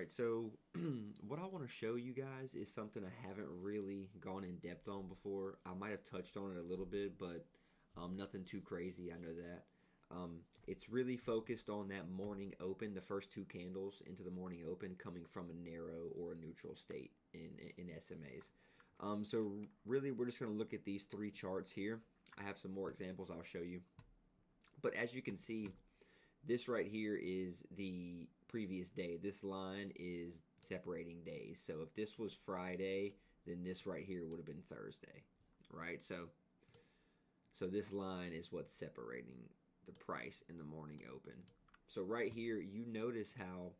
right, so what I want to show you guys is something I haven't really gone in depth on before. I might have touched on it a little bit, but nothing too crazy. I know that. It's really focused on that morning open, the first two candles into the morning open coming from a narrow or a neutral state in SMAs. So really, we're just going to look at these three charts here. I have some more examples I'll show you. But as you can see, this right here is the previous day. This line is separating days. So if this was Friday, then this right here would have been Thursday, right? So this line is what's separating the price in the morning open. So right here, you notice how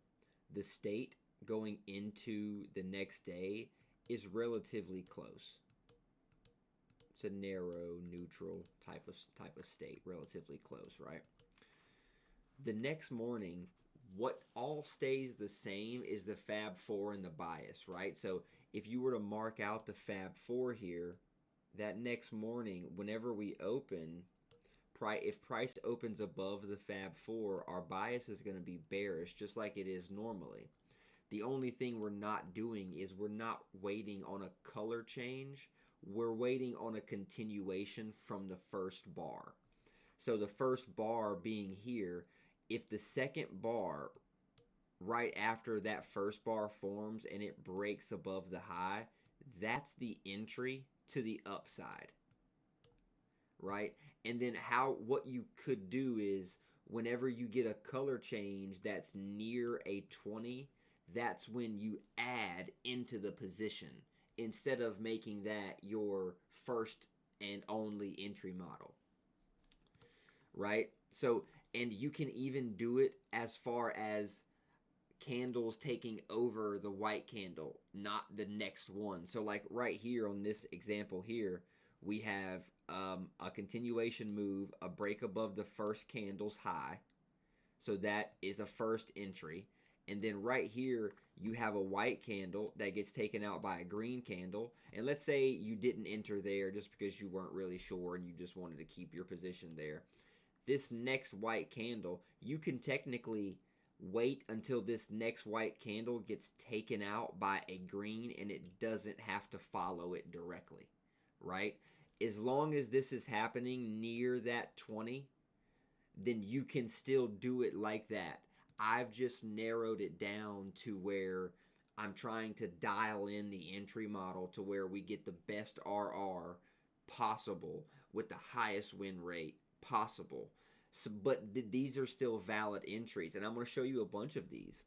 the state going into the next day is relatively close. It's a narrow, neutral type of state, relatively close, right? The next morning, what all stays the same is the Fab 4 and the bias, right? So if you were to mark out the Fab 4 here, that next morning, whenever we open, if price opens above the Fab 4, our bias is going to be bearish, just like it is normally. The only thing we're not doing is we're not waiting on a color change. We're waiting on a continuation from the first bar. So the first bar being here, if the second bar right after that first bar forms and it breaks above the high, that's the entry to the upside, right? And then what you could do is whenever you get a color change that's near a 20, that's when you add into the position instead of making that your first and only entry model, right? So, and you can even do it as far as candles taking over the white candle, not the next one. So like right here on this example here, we have a continuation move, a break above the first candle's high. So that is a first entry. And then right here, you have a white candle that gets taken out by a green candle. And let's say you didn't enter there just because you weren't really sure and you just wanted to keep your position there. This next white candle, you can technically wait until this next white candle gets taken out by a green and it doesn't have to follow it directly, right? As long as this is happening near that 20, then you can still do it like that. I've just narrowed it down to where I'm trying to dial in the entry model to where we get the best RR possible with the highest win rate possible. So, but these are still valid entries, and I'm going to show you a bunch of these.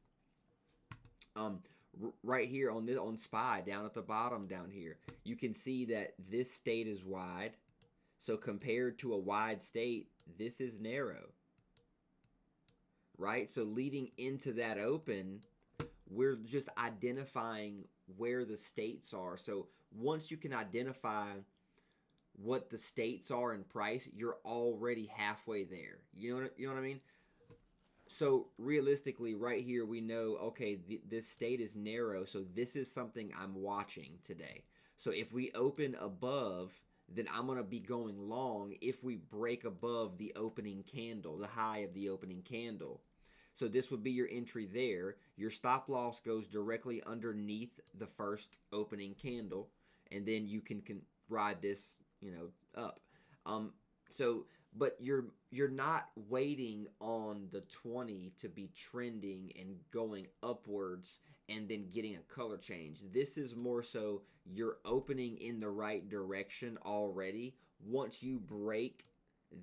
Right here on SPY, down at the bottom down here, you can see that this state is wide. So compared to a wide state, this is narrow, right? So leading into that open, we're just identifying where the states are. So once you can identify what the states are in price, you're already halfway there. You know what I mean? So realistically, right here, we know, okay, this state is narrow, so this is something I'm watching today. So if we open above, then I'm going to be going long if we break above the opening candle, the high of the opening candle. So this would be your entry there. Your stop loss goes directly underneath the first opening candle, and then you can ride this, up. But you're not waiting on the 20 to be trending and going upwards and then getting a color change. This is more so you're opening in the right direction already. Once you break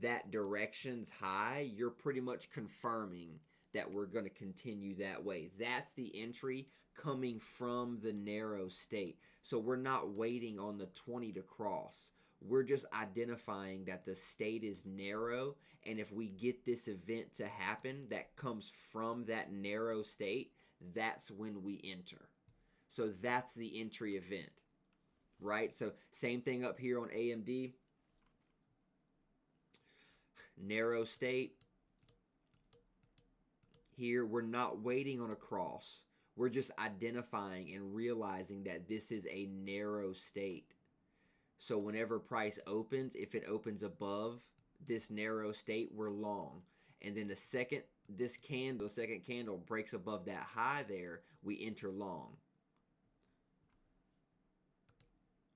that direction's high, you're pretty much confirming that we're going to continue that way. That's the entry coming from the narrow state. So we're not waiting on the 20 to cross. We're just identifying that the state is narrow, and if we get this event to happen that comes from that narrow state, that's when we enter. So that's the entry event, right? So same thing up here on AMD. Narrow state. Here, we're not waiting on a cross. We're just identifying and realizing that this is a narrow state. So whenever price opens, if it opens above this narrow state, we're long. and then the second second candle breaks above that high there, we enter long.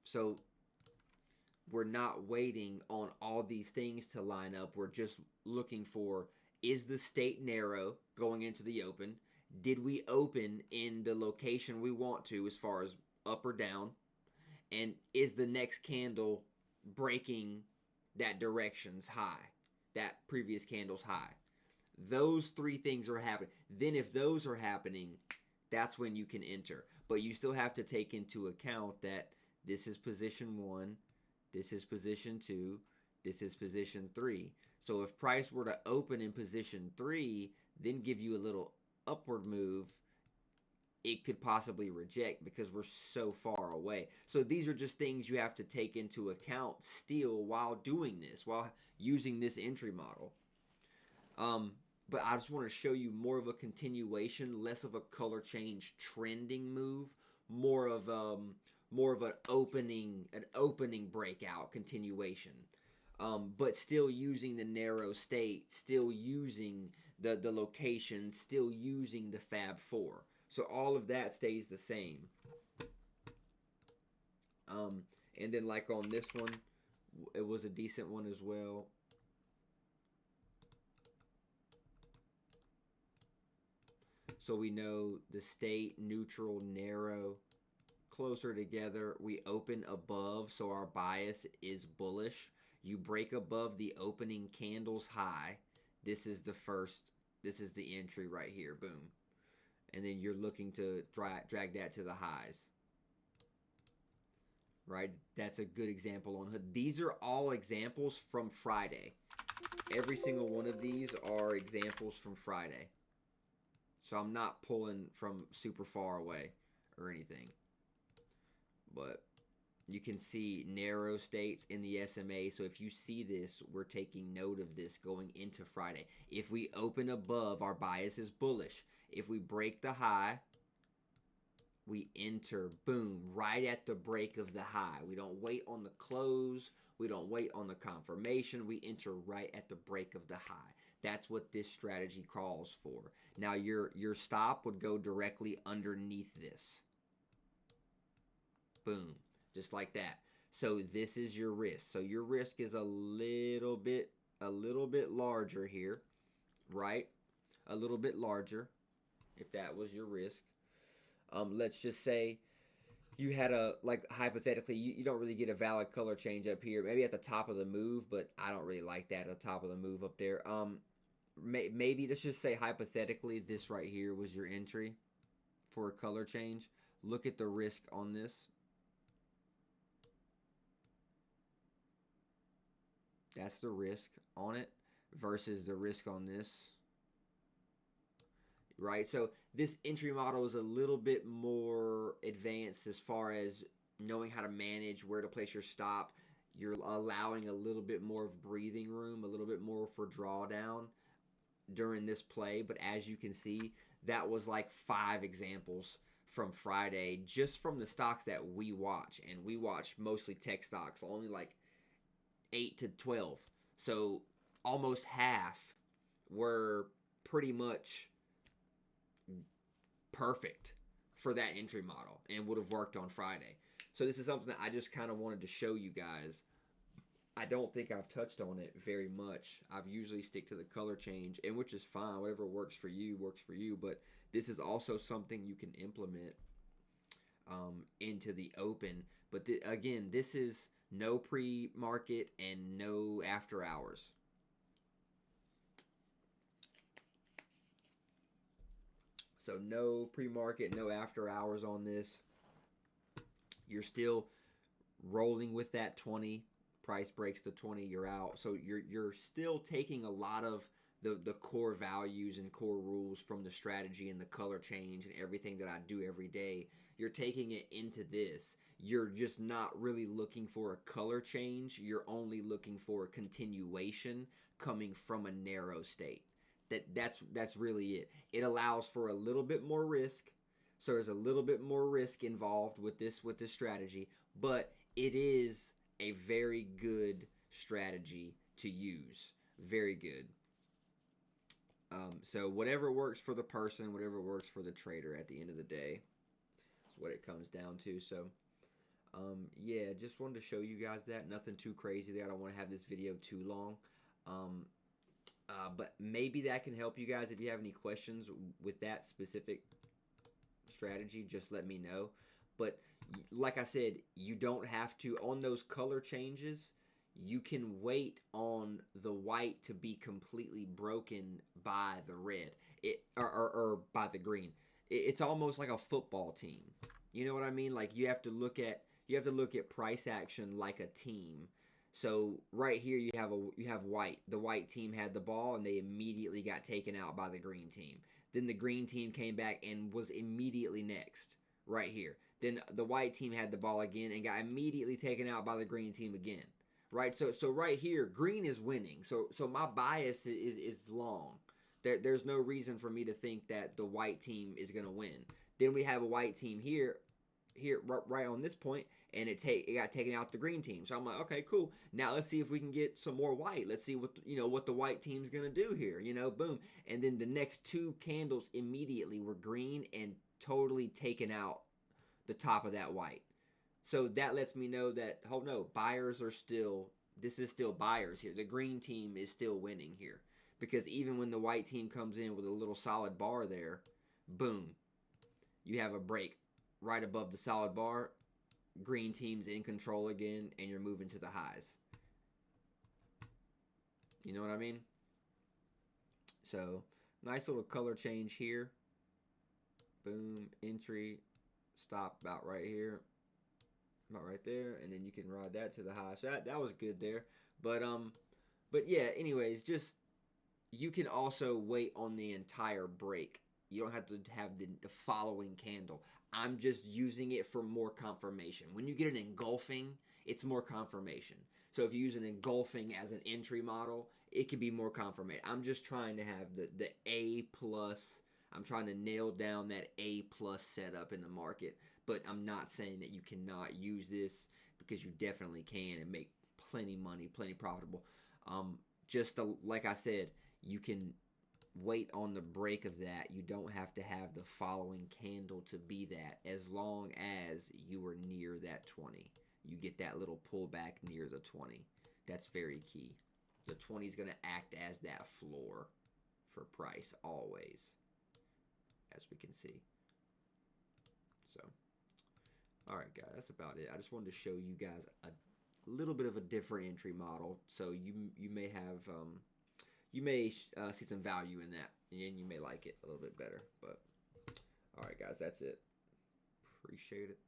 So we're not waiting on all these things to line up. We're just looking for, is the state narrow going into the open? Did we open in the location we want to as far as up or down? And is the next candle breaking that direction's high, that previous candle's high? Those three things are happening. Then if those are happening, that's when you can enter. But you still have to take into account that this is position 1, this is position 2, this is position 3. So if price were to open in position 3, then give you a little upward move, it could possibly reject because we're so far away. So these are just things you have to take into account still while doing this, while using this entry model. But I just want to show you more of a continuation, less of a color change trending move, more of an opening breakout continuation. But still using the narrow state, still using the location, still using the Fab 4. So all of that stays the same. And then like on this one, it was a decent one as well. So we know the state, neutral, narrow, closer together. We open above, so our bias is bullish. You break above the opening candle's high. This is the entry right here, boom. And then you're looking to drag that to the highs. Right? That's a good example on hood. These are all examples from Friday. Every single one of these are examples from Friday. So I'm not pulling from super far away or anything. But you can see narrow states in the SMA. So if you see this, we're taking note of this going into Friday. If we open above, our bias is bullish. If we break the high, we enter, boom, right at the break of the high. We don't wait on the close. We don't wait on the confirmation. We enter right at the break of the high. That's what this strategy calls for. Now, your stop would go directly underneath this. Boom. Just like that. So this is your risk. So your risk is a little bit larger here, right? A little bit larger, if that was your risk. Let's just say you had hypothetically, you don't really get a valid color change up here. Maybe at the top of the move, but I don't really like that at the top of the move up there. Maybe let's just say hypothetically this right here was your entry for a color change. Look at the risk on this. That's the risk on it versus the risk on this. Right? So this entry model is a little bit more advanced as far as knowing how to manage where to place your stop. You're allowing a little bit more of breathing room, a little bit more for drawdown during this play. But as you can see, that was like 5 examples from Friday just from the stocks that we watch. And we watch mostly tech stocks, only like 8 to 12. So almost half were pretty much perfect for that entry model and would have worked on Friday. So this is something that I just kind of wanted to show you guys. I don't think I've touched on it very much. I've usually stick to the color change, and which is fine. Whatever works for you works for you. But this is also something you can implement into the open. But again, this is no pre-market and no after hours. So no pre-market, no after hours on this. You're still rolling with that 20. Price breaks the 20, you're out. So you're still taking a lot of the core values and core rules from the strategy and the color change and everything that I do every day. You're taking it into this. You're just not really looking for a color change. You're only looking for a continuation coming from a narrow state. That's really it. It allows for a little bit more risk. So there's a little bit more risk involved with this strategy, but it is a very good strategy to use. Very good. So whatever works for the person, whatever works for the trader at the end of the day is what it comes down to. So yeah, just wanted to show you guys that. Nothing too crazy there. I don't want to have this video too long. But maybe that can help you guys. If you have any questions with that specific strategy, just let me know. But like I said, you don't have to, on those color changes, you can wait on the white to be completely broken by the red, or by the green. It's almost like a football team. You know what I mean? Like you have to look at price action like a team. So right here you have white. The white team had the ball and they immediately got taken out by the green team. Then the green team came back and was immediately next right here. Then the white team had the ball again and got immediately taken out by the green team again. Right? So right here, green is winning. So my bias is long. There's no reason for me to think that the white team is going to win. Then we have a white team here right on this point, and it got taken out the green team. So I'm like, okay, cool. Now let's see if we can get some more white. Let's see what the white team's gonna do here. Boom. And then the next two candles immediately were green and totally taken out the top of that white. So that lets me know that, oh no, buyers are still. This is still buyers here. The green team is still winning here, because even when the white team comes in with a little solid bar there, boom, you have a break right above the solid bar. Green team's in control again, and you're moving to the highs. You know what I mean? So nice little color change here. Boom, entry, stop about right here, about right there, and then you can ride that to the high. So that was good there. But yeah, anyways, just you can also wait on the entire break. You don't have to have the following candle. I'm just using it for more confirmation. When you get an engulfing, it's more confirmation. So if you use an engulfing as an entry model, it can be more confirmation. I'm just trying to have the A plus. I'm trying to nail down that A plus setup in the market. But I'm not saying that you cannot use this, because you definitely can and make plenty money, plenty profitable. Like I said, you can wait on the break of that. You don't have to have the following candle to be that, as long as you are near that 20. You get that little pullback near the 20. That's very key. The 20 is going to act as that floor for price always, as we can see. So, all right, guys, that's about it. I just wanted to show you guys a little bit of a different entry model, so you may have see some value in that, and you may like it a little bit better. But all right, guys, that's it. Appreciate it.